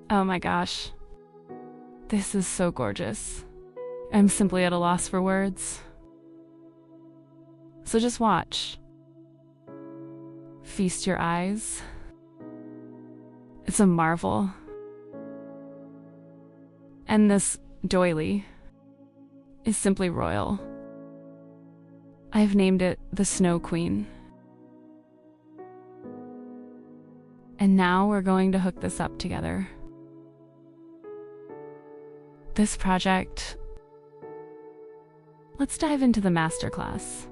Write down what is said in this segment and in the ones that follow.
Oh my gosh. This is so gorgeous. I'm simply at a loss for words. So just watch. Feast your eyes. It's a marvel. And this doily is simply royal. I've named it the Snow Queen. And now we're going to hook this up together. This project, let's dive into the masterclass.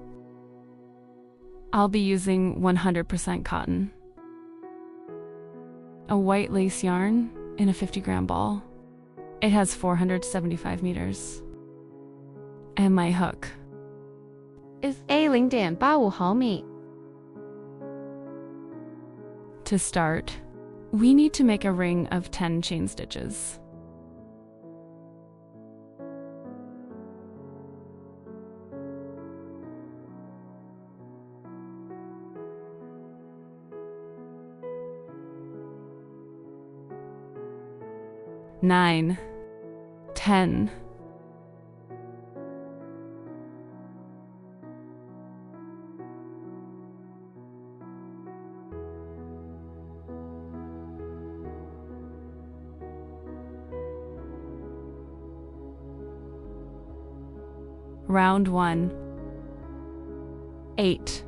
I'll be using 100% cotton, a white lace yarn in a 50-gram ball. It has 475 meters. And my hook is A 0.85毫米. To start, we need to make a ring of 10 chain stitches. Nine, 10. Round 1. 8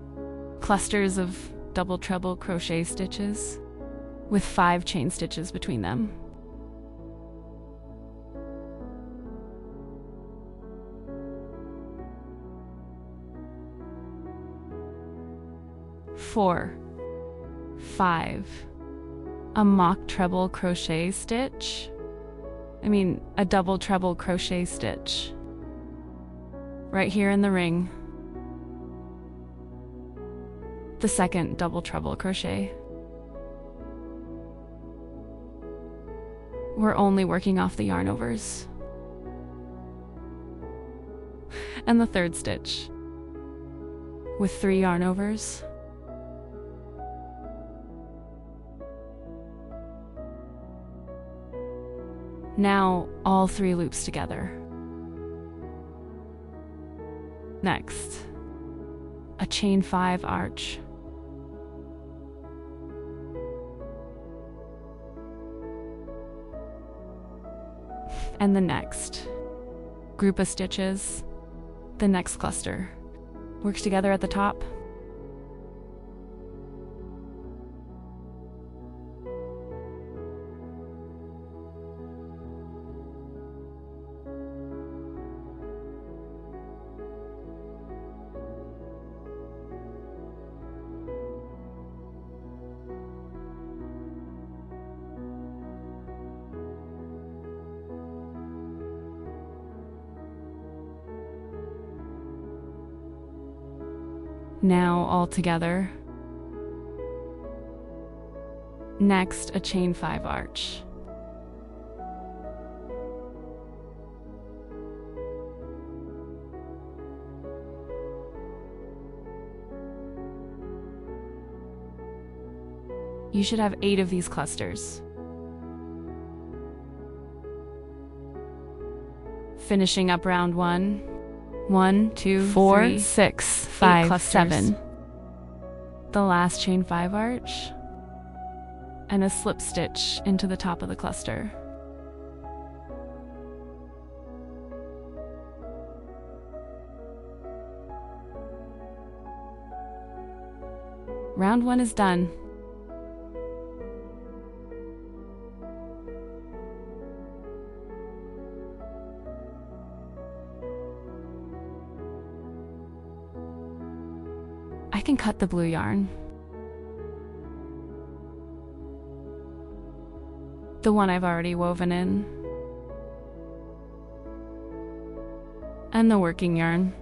clusters of double treble crochet stitches with 5 chain stitches between them. Four, 5, a mock treble crochet stitch. A double treble crochet stitch. Right here in the ring. The second double treble crochet. We're only working off the yarn overs. And the third stitch with 3 yarn overs. Now all 3 loops together. Next, a chain 5 arch. And the next group of stitches, the next cluster, works together at the top. Now all together. Next, a chain 5 arch. You should have 8 of these clusters. Finishing up round 1. 1, 2, 4, 3, 6, 5, 7. The last chain 5 arch and a slip stitch into the top of the cluster. Round 1 is done. I can cut the blue yarn. The one I've already woven in. And the working yarn.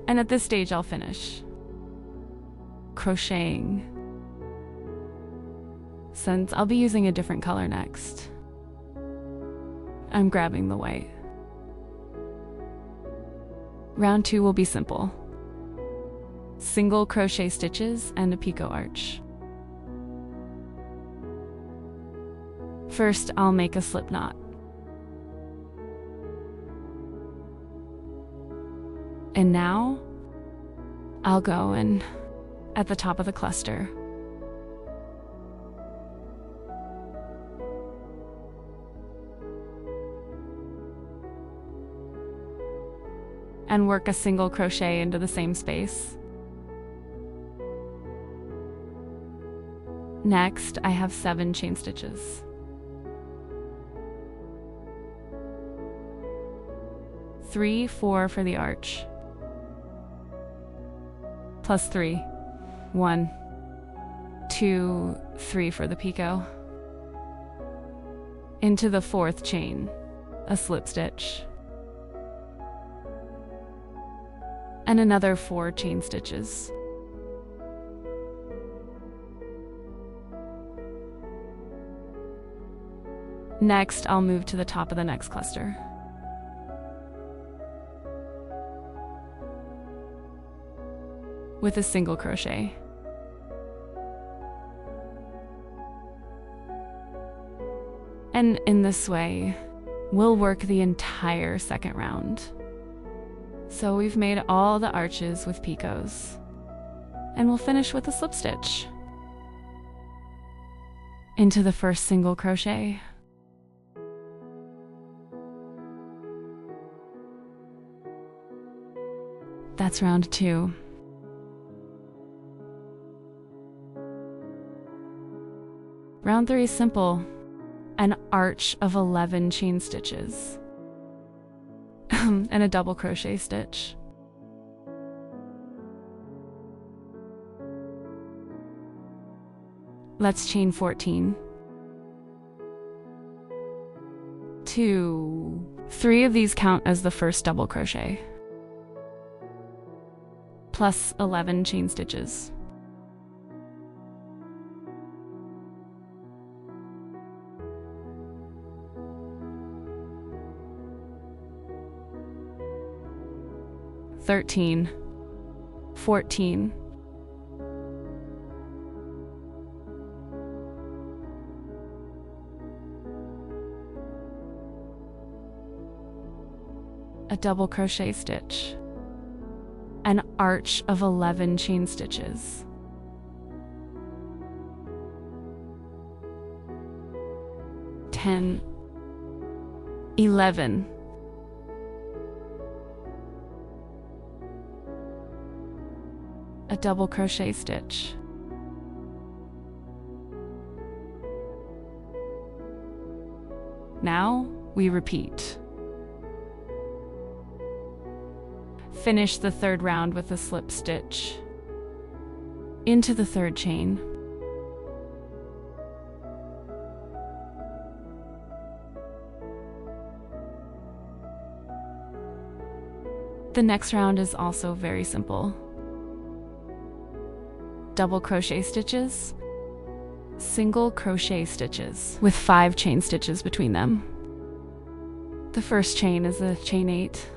And at this stage I'll finish crocheting, since I'll be using a different color next. I'm grabbing the white. Round 2 will be simple. single crochet stitches, and a picot arch. First, I'll make a slip knot. And now, I'll go in at the top of the cluster. And work a single crochet into the same space. Next, I have 7 chain stitches. 3, 4 for the arch. Plus 3. 1, 2, 3 for the picot. Into the 4th chain, a slip stitch. And another 4 chain stitches. Next, I'll move to the top of the next cluster. With a single crochet. And in this way, we'll work the entire second round. So we've made all the arches with picots, and we'll finish with a slip stitch into the first single crochet. That's round 2. Round 3 is simple, an arch of 11 chain stitches. And a double crochet stitch. Let's chain 14. 2, 3 of these count as the first double crochet. Plus 11 chain stitches. Thirteen, 14, a double crochet stitch, an arch of 11 chain stitches, 10, 11, a double crochet stitch, now we repeat. Finish the 3rd round with a slip stitch into the 3rd chain. The next round is also very simple. Double crochet stitches, single crochet stitches with 5 chain stitches between them. The first chain is a chain 8.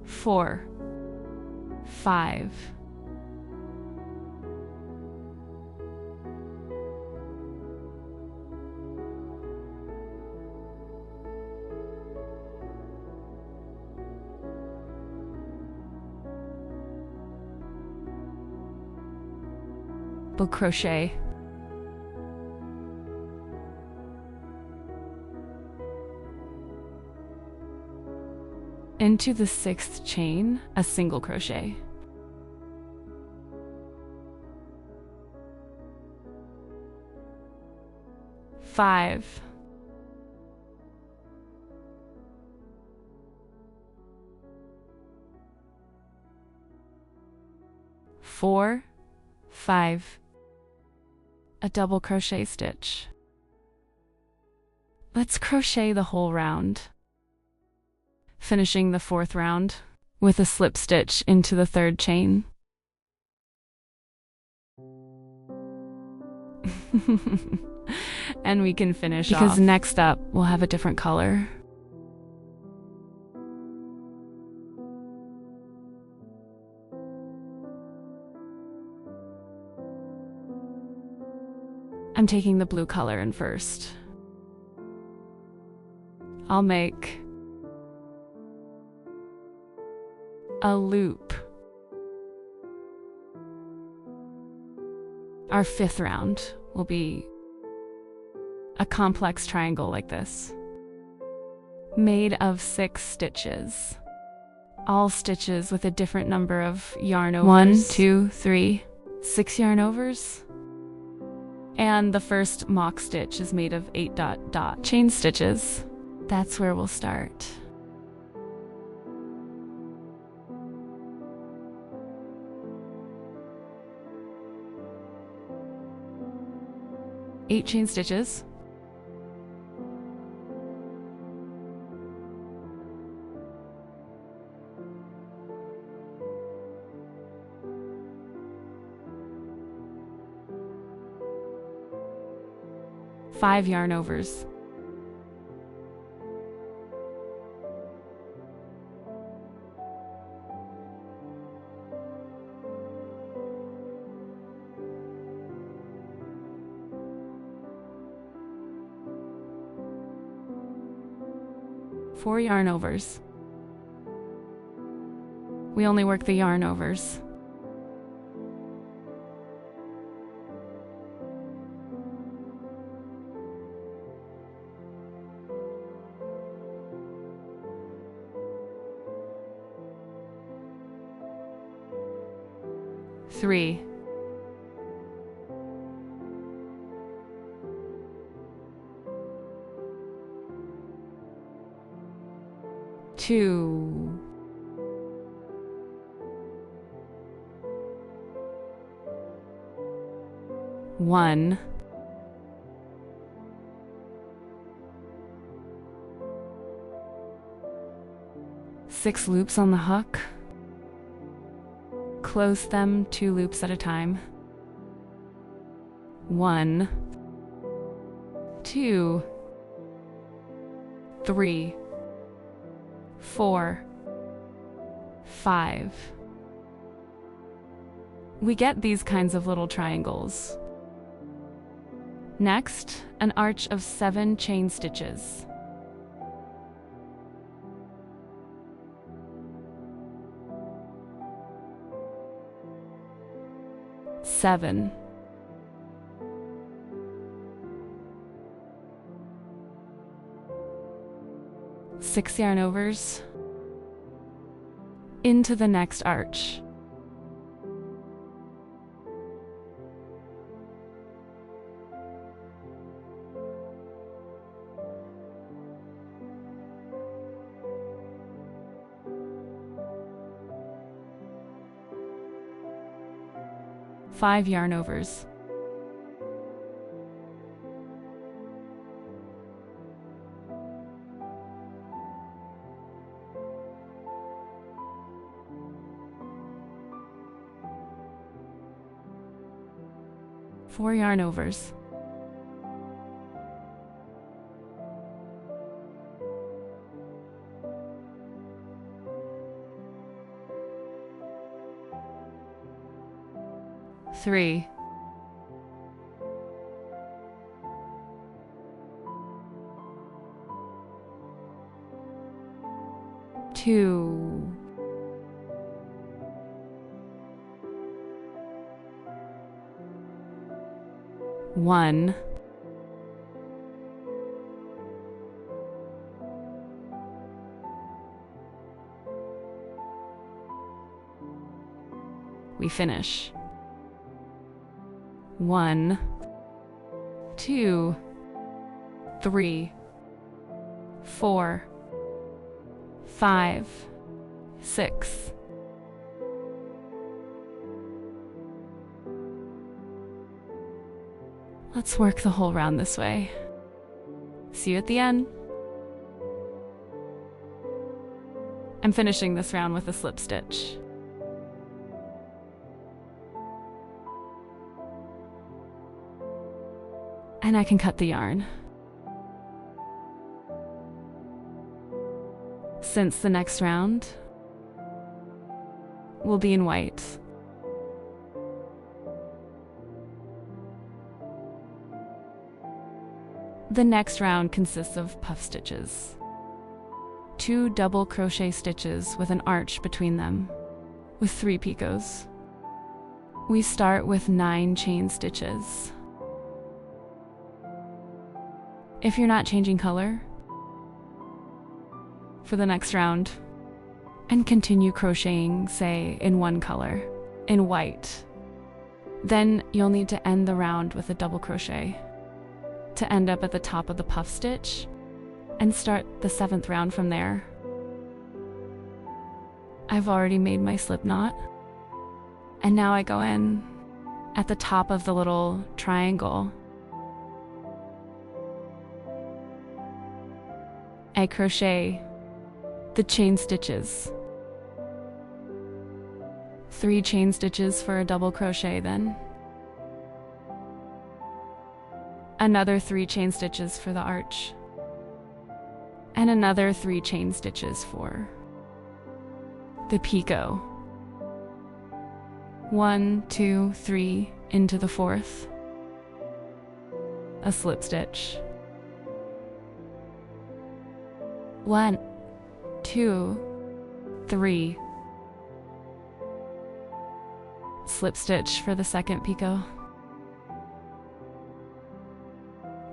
Four, 5, double crochet, into the 6th chain, a single crochet, five, 4, 5, a double crochet stitch. Let's crochet the whole round, finishing the 4th round with a slip stitch into the 3rd chain. And we can finish off, because next up we'll have a different color. I'm taking the blue color in first. I'll make a loop. Our 5th round will be a complex triangle like this, made of 6 stitches. All stitches with a different number of yarn overs. 1, 2, 3, 6 yarn overs. And the first mock stitch is made of 8 dot dot chain stitches. That's where we'll start. Eight chain stitches. Five yarn overs. Four yarn overs. We only work the yarn overs. Three. Two. One. Six loops on the hook. Close them 2 loops at a time. 1, 2, 3, 4, 5. We get these kinds of little triangles. Next, an arch of 7 chain stitches. Seven. Six yarn overs into the next arch. Five yarn overs. Four yarn overs. Three. Two. One. We finish. 1, 2, 3, 4, 5, 6. Let's work the whole round this way. See you at the end. I'm finishing this round with a slip stitch. And I can cut the yarn. Since the next round will be in white. The next round consists of puff stitches. 2 double crochet stitches with an arch between them, with 3 picots. We start with 9 chain stitches. If you're not changing color for the next round, and continue crocheting, say, in one color, in white, then you'll need to end the round with a double crochet to end up at the top of the puff stitch and start the 7th round from there. I've already made my slip knot, and now I go in at the top of the little triangle. I crochet the chain stitches. 3 chain stitches for a double crochet then. Another 3 chain stitches for the arch. And another 3 chain stitches for the picot. 1, 2, 3 into the 4th. A slip stitch. 1, 2, 3. Slip stitch for the 2nd picot.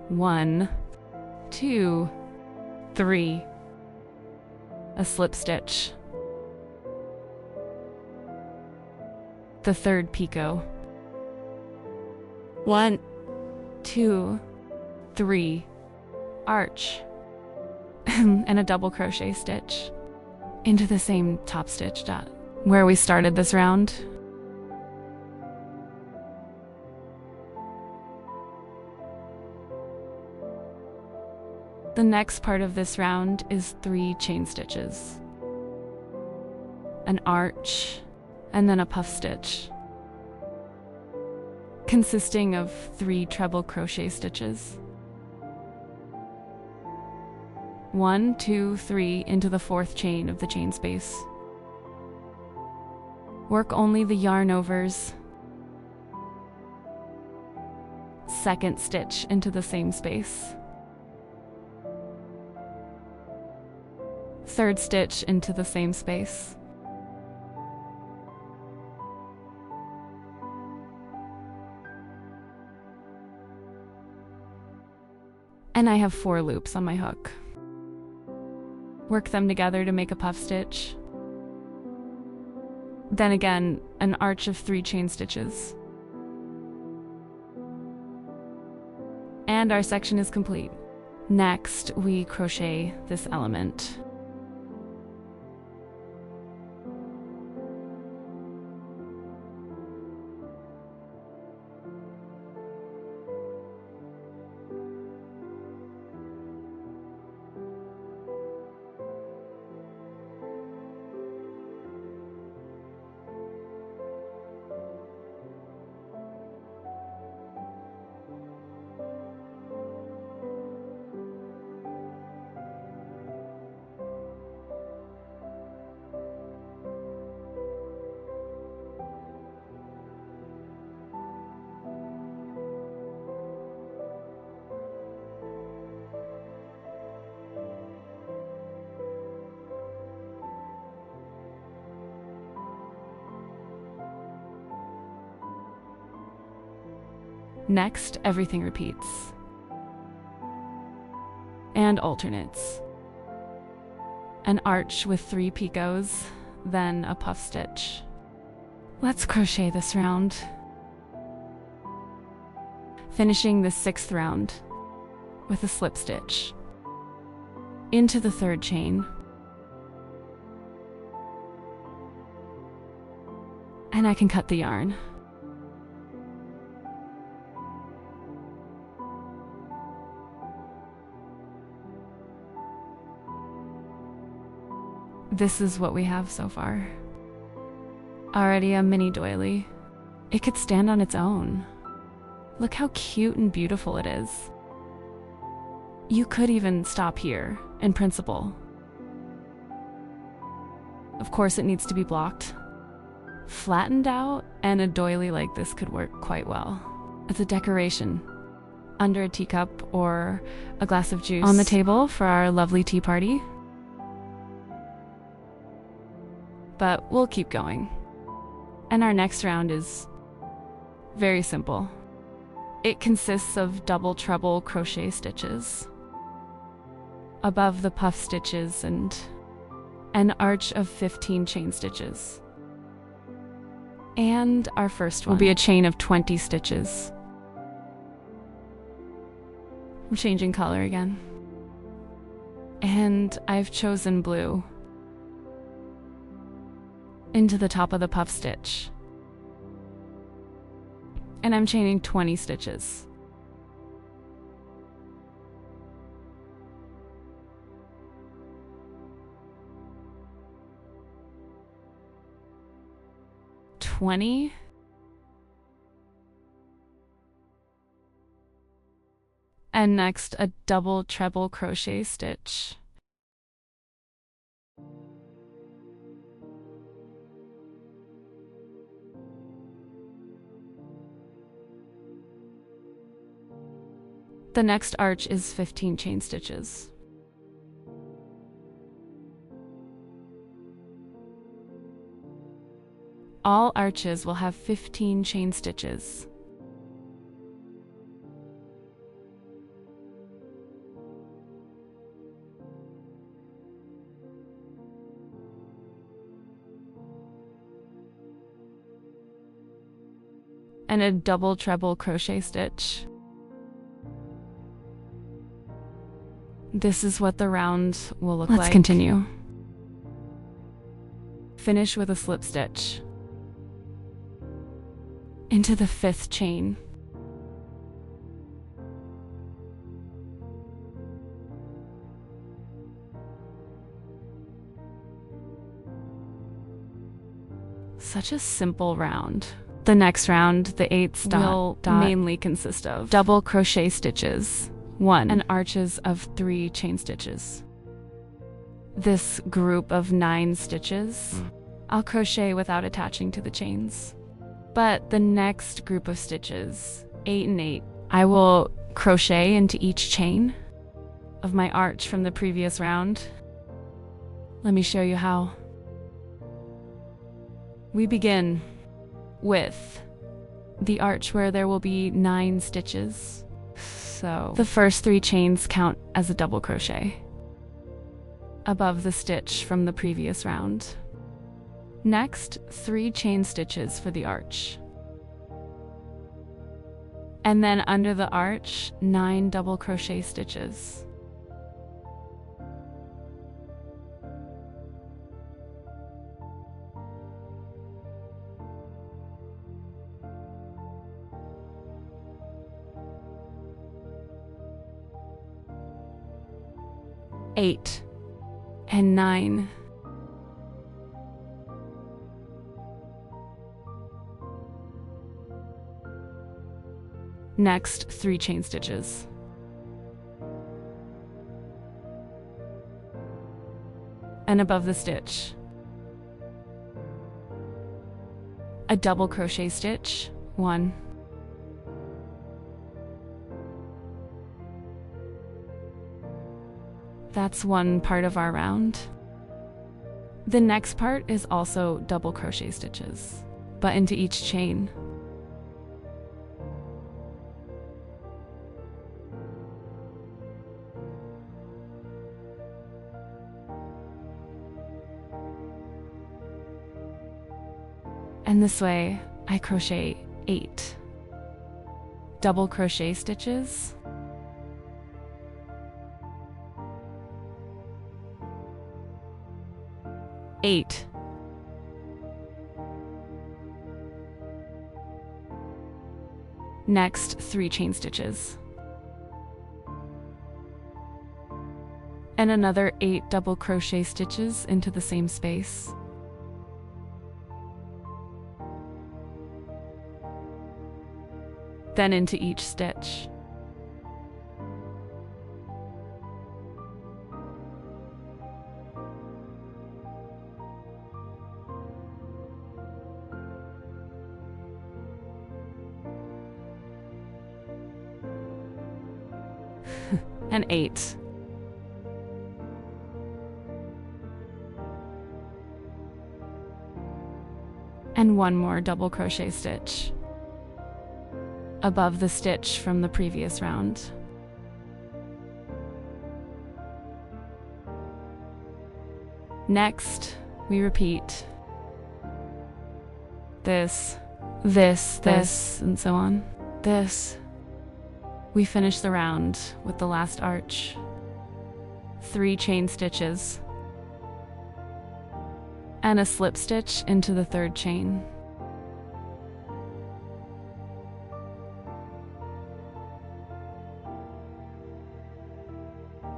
1, 2, 3. A slip stitch. The 3rd picot. 1, 2, 3. Arch. And a double crochet stitch into the same top stitch dot where we started this round. The next part of this round is 3 chain stitches, an arch, and then a puff stitch, consisting of 3 treble crochet stitches. 1, 2, 3 into the 4th chain of the chain space. Work only the yarn overs. 2nd stitch into the same space. 3rd stitch into the same space. And I have 4 loops on my hook. Work them together to make a puff stitch. Then again, an arch of 3 chain stitches. And our section is complete. Next, we crochet this element. Next, everything repeats and alternates. An arch with 3 picots, then a puff stitch. Let's crochet this round, finishing the 6th round with a slip stitch into the 3rd chain. And I can cut the yarn. This is what we have so far. Already a mini doily. It could stand on its own. Look how cute and beautiful it is. You could even stop here, in principle. Of course, it needs to be blocked, flattened out, and a doily like this could work quite well. As a decoration, under a teacup or a glass of juice on the table for our lovely tea party. But we'll keep going. And our next round is very simple. It consists of double treble crochet stitches above the puff stitches and an arch of 15 chain stitches. And our first one will be a chain of 20 stitches. I'm changing color again. And I've chosen blue into the top of the puff stitch. And I'm chaining 20 stitches. And next, a double treble crochet stitch. The next arch is 15 chain stitches. All arches will have 15 chain stitches. And a double treble crochet stitch. This is what the round will look like. Let's continue. Finish with a slip stitch into the 5th chain. Such a simple round. The next round, the 8th will mainly consist of double crochet stitches, 1, and arches of 3 chain stitches. This group of 9 stitches, I'll crochet without attaching to the chains. But the next group of stitches, 8 and 8, I will crochet into each chain of my arch from the previous round. Let me show you how. We begin with the arch where there will be 9 stitches. So the first 3 chains count as a double crochet above the stitch from the previous round. Next, 3 chain stitches for the arch. And then under the arch, 9 double crochet stitches. Eight and 9. Next, 3 chain stitches. And above the stitch, a double crochet stitch, 1. That's one part of our round. The next part is also double crochet stitches, but into each chain. And this way, I crochet 8 double crochet stitches, eight, next 3 chain stitches, and another 8 double crochet stitches into the same space. Then into each stitch. And 8. And 1 more double crochet stitch above the stitch from the previous round. Next, we repeat this, and so on. This. We finish the round with the last arch. 3 chain stitches and a slip stitch into the 3rd chain.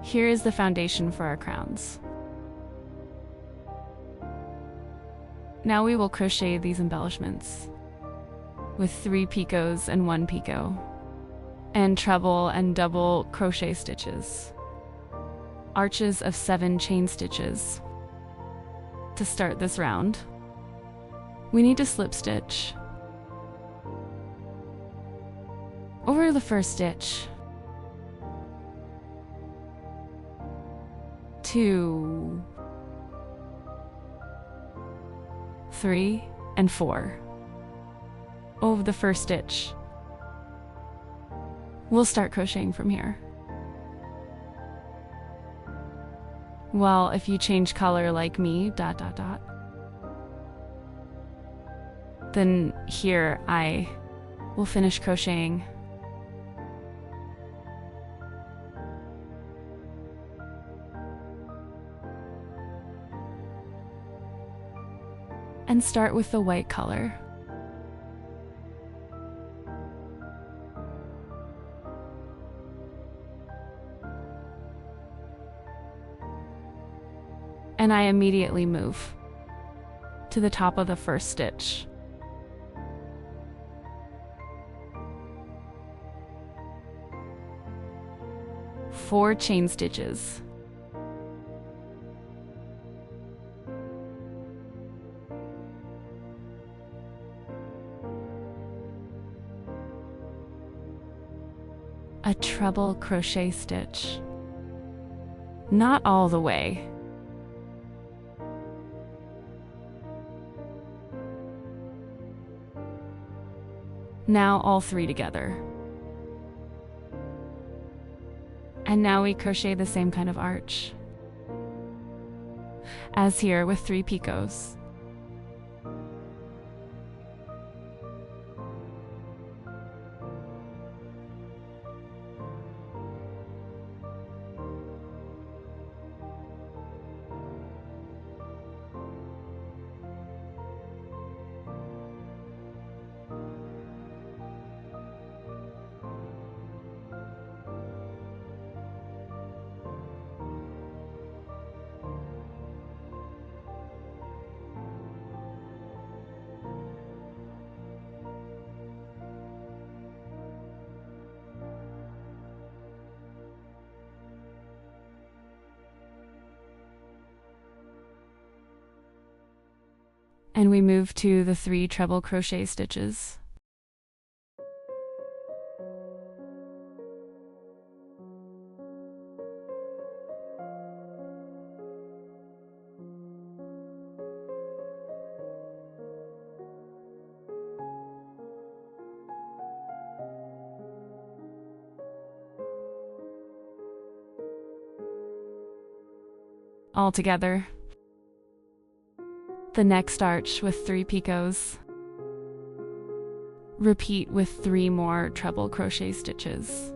Here is the foundation for our crowns. Now we will crochet these embellishments with 3 picots and 1 picot, and treble and double crochet stitches. Arches of 7 chain stitches. To start this round, we need to slip stitch over the first stitch, 2, 3, and 4 over the first stitch. We'll start crocheting from here. Well, if you change color like me, then here I will finish crocheting. And start with the white color. And I immediately move to the top of the first stitch. Four chain stitches. A treble crochet stitch. Not all the way. Now all 3 together. And now we crochet the same kind of arch as here with 3 picots. And we move to the 3 treble crochet stitches. All together. The next arch with 3 picots. Repeat with 3 more treble crochet stitches.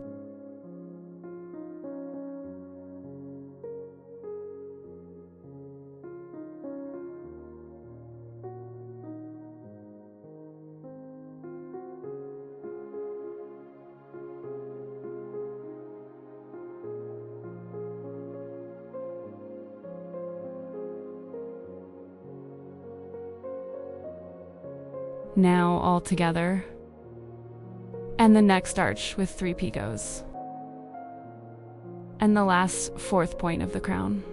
Now all together. And the next arch with 3 picots. And the last 4th point of the crown.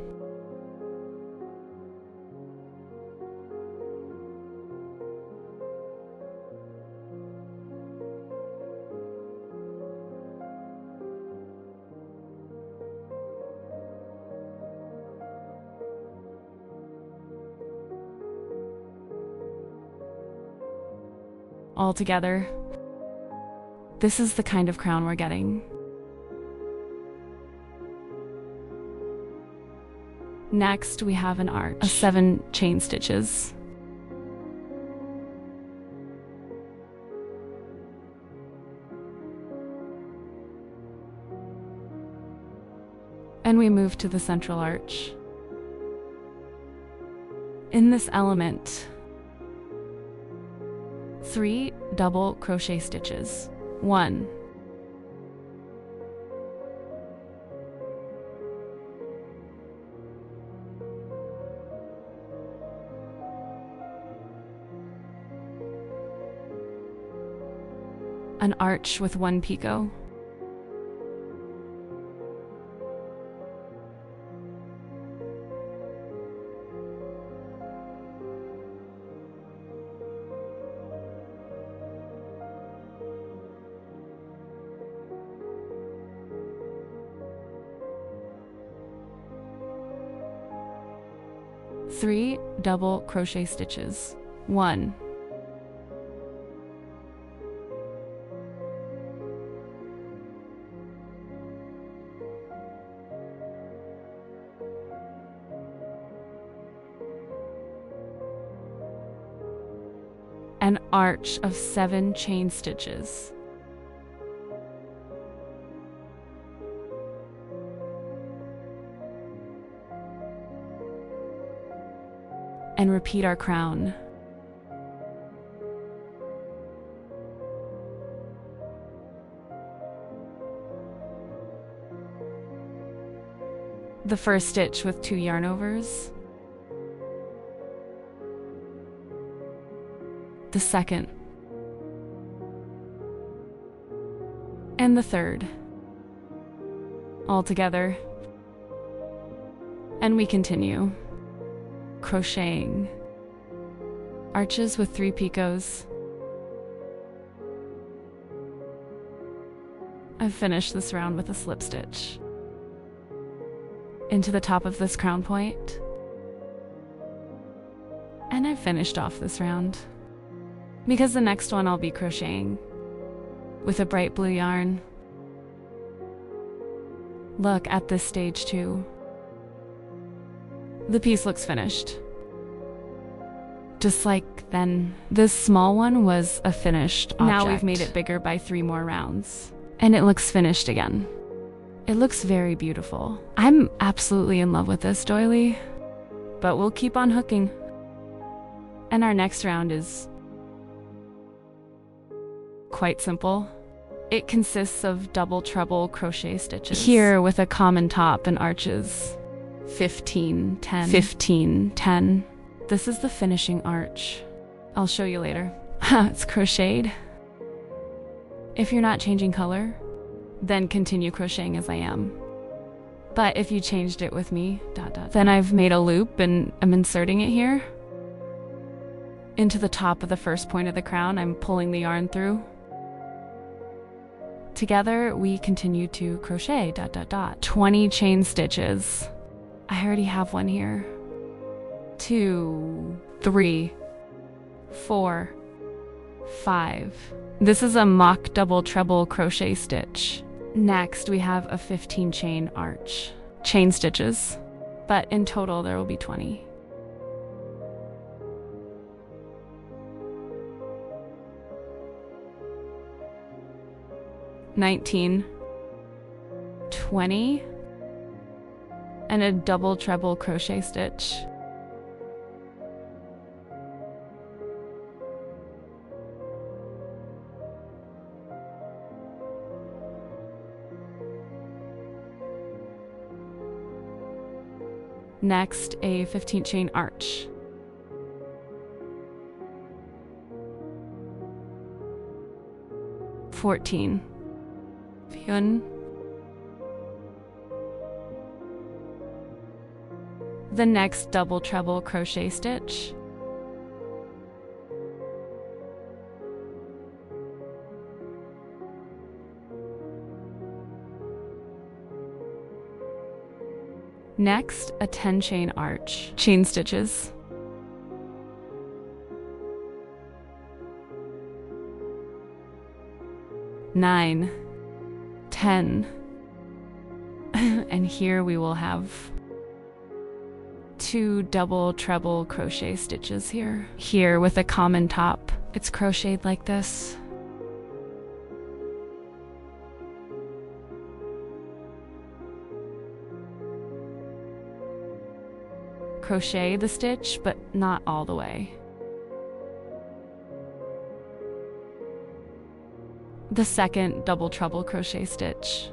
All together, this is the kind of crown we're getting. Next, we have an arch of 7 chain stitches. And we move to the central arch. In this element, 3 double crochet stitches. 1, an arch with 1 picot, three double crochet stitches. 1, an arch of 7 chain stitches. And repeat our crown. The first stitch with 2 yarn overs. The second. And the third. All together. And we continue. Crocheting. Arches with 3 picots. I've finished this round with a slip stitch into the top of this crown point, and I've finished off this round because the next one I'll be crocheting with a bright blue yarn. Look at this stage too. The piece looks finished. Just like then, this small one was a finished object. Now we've made it bigger by 3 more rounds, and it looks finished again. It looks very beautiful. I'm absolutely in love with this doily, but we'll keep on hooking. And our next round is quite simple. It consists of double treble crochet stitches. Here with a common top and arches. 15, 10, 15, 10. This is the finishing arch. I'll show you later. It's crocheted. If you're not changing color, then continue crocheting as I am. But if you changed it with me, then I've made a loop and I'm inserting it here. Into the top of the first point of the crown, I'm pulling the yarn through. Together, we continue to crochet, 20 chain stitches. I already have one here. 2, 3, 4, 5. This is a mock double treble crochet stitch. Next, we have a 15 chain arch. Chain stitches, but in total there will be 20. $19, $20, and a double treble crochet stitch. Next, a 15 chain arch. 14. Pyun. The next double treble crochet stitch. Next, a 10 chain arch, chain stitches. Nine, 10, and here we will have 2 double treble crochet stitches here. Here with a common top, it's crocheted like this. Crochet the stitch, but not all the way. The second double treble crochet stitch.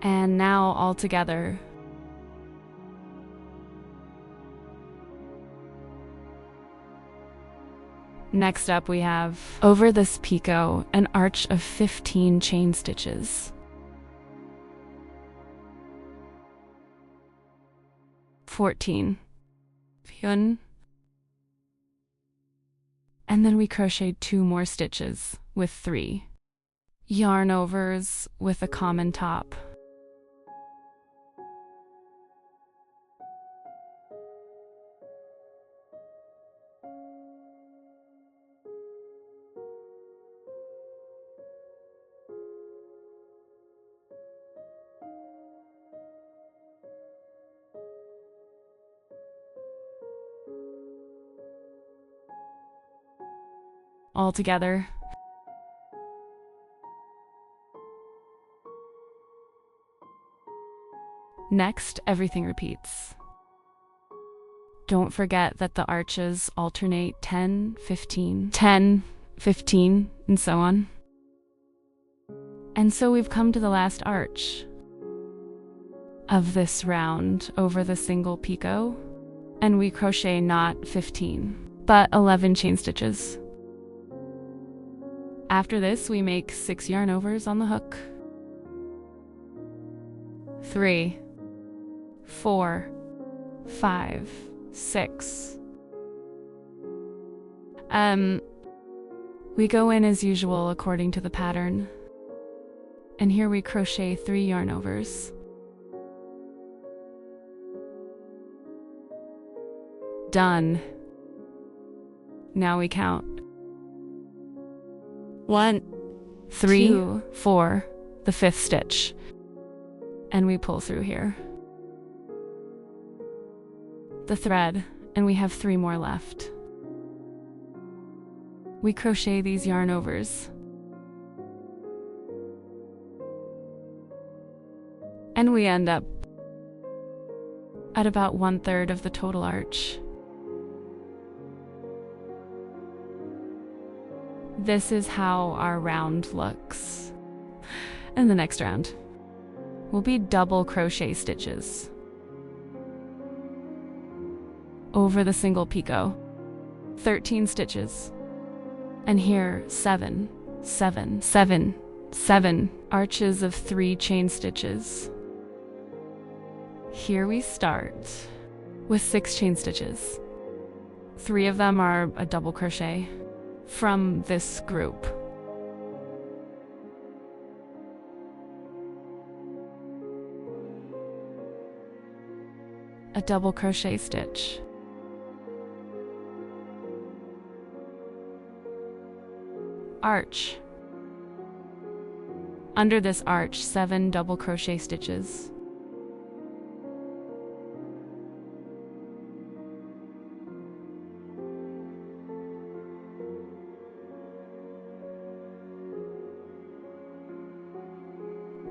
And now all together. Next up we have, over this picot, an arch of 15 chain stitches. 14. Pyun. And then we crocheted 2 more stitches with 3 yarn overs with a common top. All together. Next, everything repeats. Don't forget that the arches alternate 10, 15, 10, 15, and so on. And so we've come to the last arch of this round over the single picot, and we crochet not 15, but 11 chain stitches. After this, we make 6 yarn overs on the hook. 3, 4, 5, 6. We go in as usual according to the pattern. And here we crochet 3 yarn overs. Done. Now we count. 1, 3, 2, 4, the 5th stitch. And we pull through here. The thread, and we have 3 more left. We crochet these yarn overs. And we end up at about 1/3 of the total arch. This is how our round looks. And the next round will be double crochet stitches over the single picot, 13 stitches, and here 7, 7, 7, 7 arches of 3 chain stitches. Here we start with 6 chain stitches. 3 of them are a double crochet from this group. A double crochet stitch. Arch. Under this arch, 7 double crochet stitches.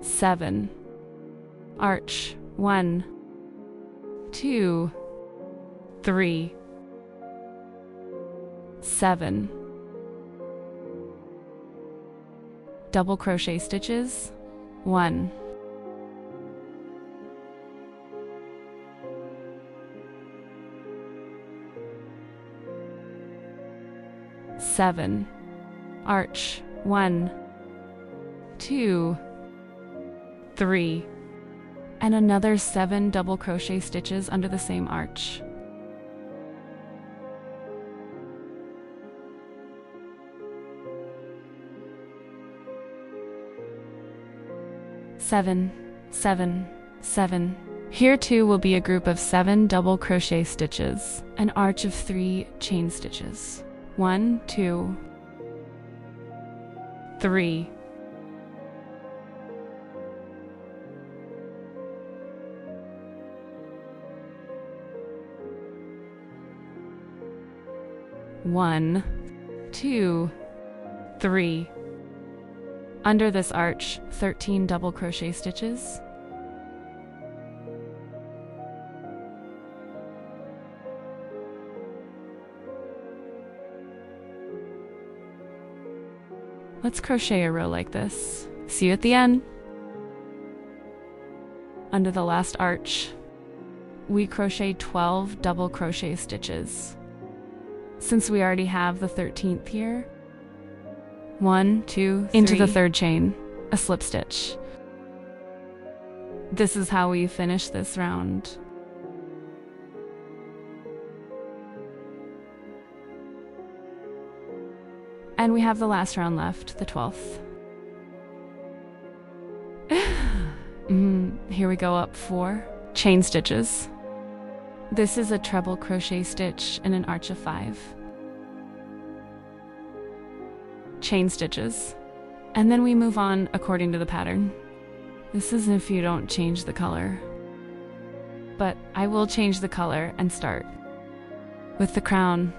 Seven. Arch. 1, 2, 3, 7. Double crochet stitches. 1, 7, arch, 1, 2, 3, and another 7 double crochet stitches under the same arch. Seven, 7, 7. Here too will be a group of 7 double crochet stitches, an arch of 3 chain stitches. 1, 2, 3. One, 2, 3. Under this arch, 13 double crochet stitches. Let's crochet a row like this. See you at the end. Under the last arch, we crochet 12 double crochet stitches. Since we already have the 13th here, 1, 2, 3, into the 3rd chain, a slip stitch. This is how we finish this round. And we have the last round left, the 12th. Here we go up 4 chain stitches. This is a treble crochet stitch in an arch of 5. Chain stitches. And then we move on according to the pattern. This is if you don't change the color. But I will change the color and start with the crown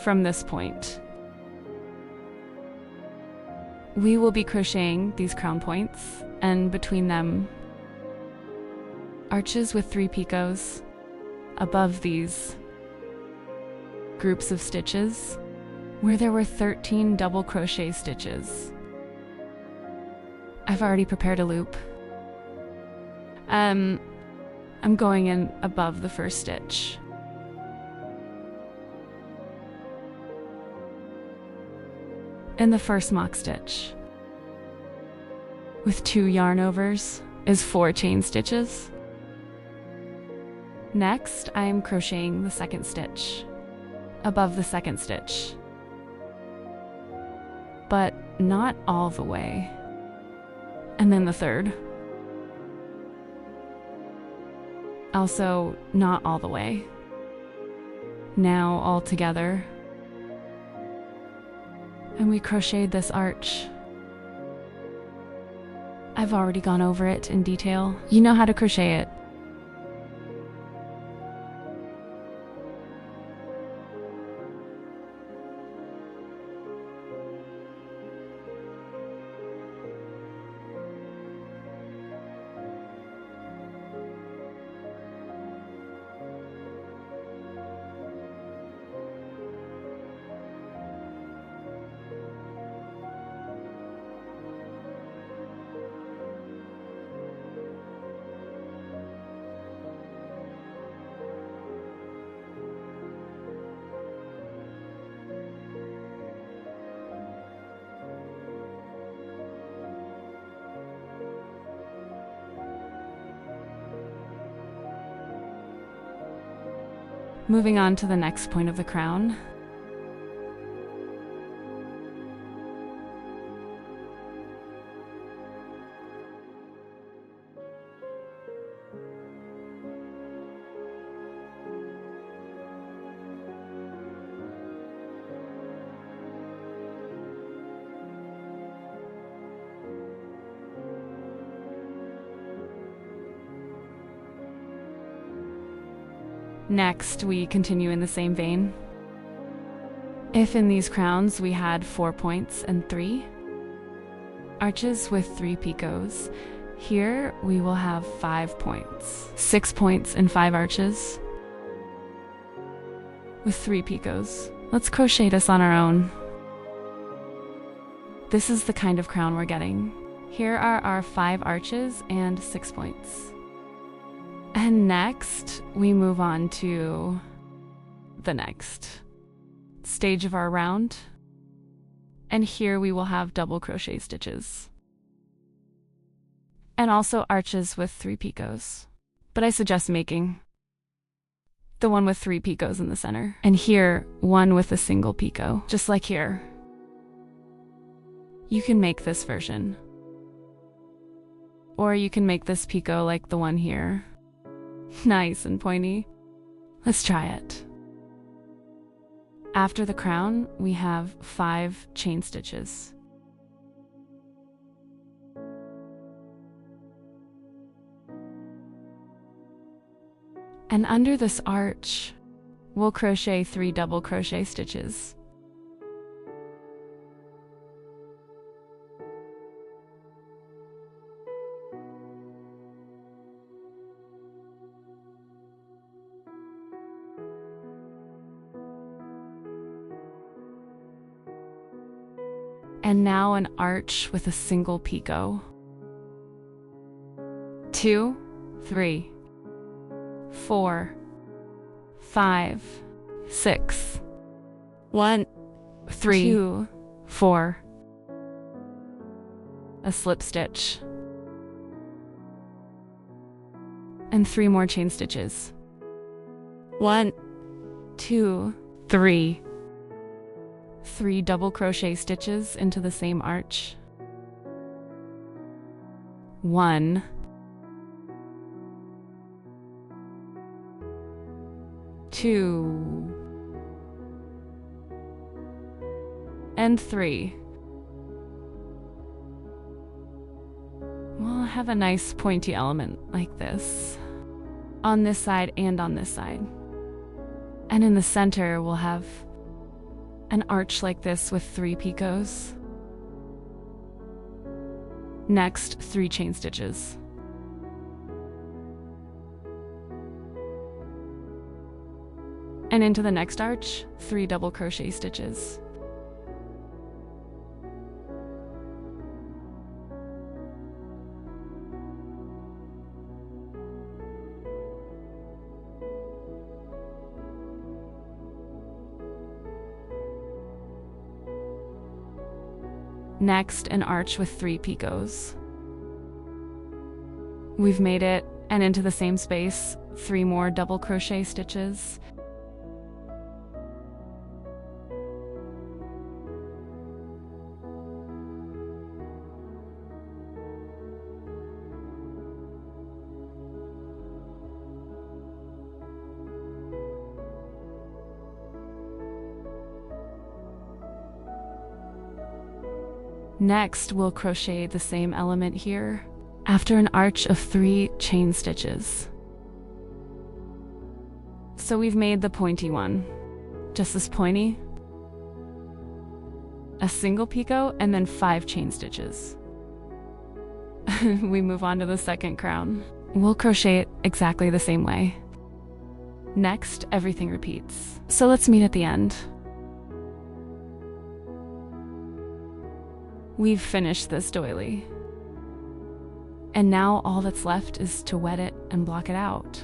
from this point. We will be crocheting these crown points, and between them, arches with 3 picots above these groups of stitches where there were 13 double crochet stitches. I've already prepared a loop. I'm going in above the first stitch. In the first mock stitch, with 2 yarn overs, is 4 chain stitches. Next, I am crocheting the 2nd stitch above the 2nd stitch, but not all the way. And then the 3rd, also not all the way. Now all together. And we crocheted this arch. I've already gone over it in detail. You know how to crochet it. Moving on to the next point of the crown. Next, we continue in the same vein. If in these crowns we had 4 points and 3 arches with 3 picots, here we will have 5 points, 6 points and 5 arches with 3 picots. Let's crochet this on our own. This is the kind of crown we're getting. Here are our 5 arches and 6 points. And next, we move on to the next. stage of our round. And here we will have double crochet stitches. And also arches with 3 picots. But I suggest making the one with 3 picots in the center. And here, one with a single picot, just like here. You can make this version. Or you can make this picot like the one here. Nice and pointy. Let's try it. After the crown, we have 5 chain stitches. And under this arch, we'll crochet 3 double crochet stitches. And now an arch with a single picot. 2, 3, 4, 5, 6. 1, 3, 2, 4. A slip stitch. And 3 more chain stitches. 1, 2, 3. 3 double crochet stitches into the same arch. 1, 2, and 3. We'll have a nice pointy element like this on this side and on this side. And in the center, we'll have an arch like this with 3 picots. Next, 3 chain stitches. And into the next arch, 3 double crochet stitches. Next, an arch with 3 picots. We've made it, and into the same space, 3 more double crochet stitches. Next, we'll crochet the same element here after an arch of 3 chain stitches. So we've made the pointy one, just as pointy, a single picot, and then 5 chain stitches. We move on to the second crown. We'll crochet it exactly the same way. Next, everything repeats. So let's meet at the end. We've finished this doily. And now all that's left is to wet it and block it out.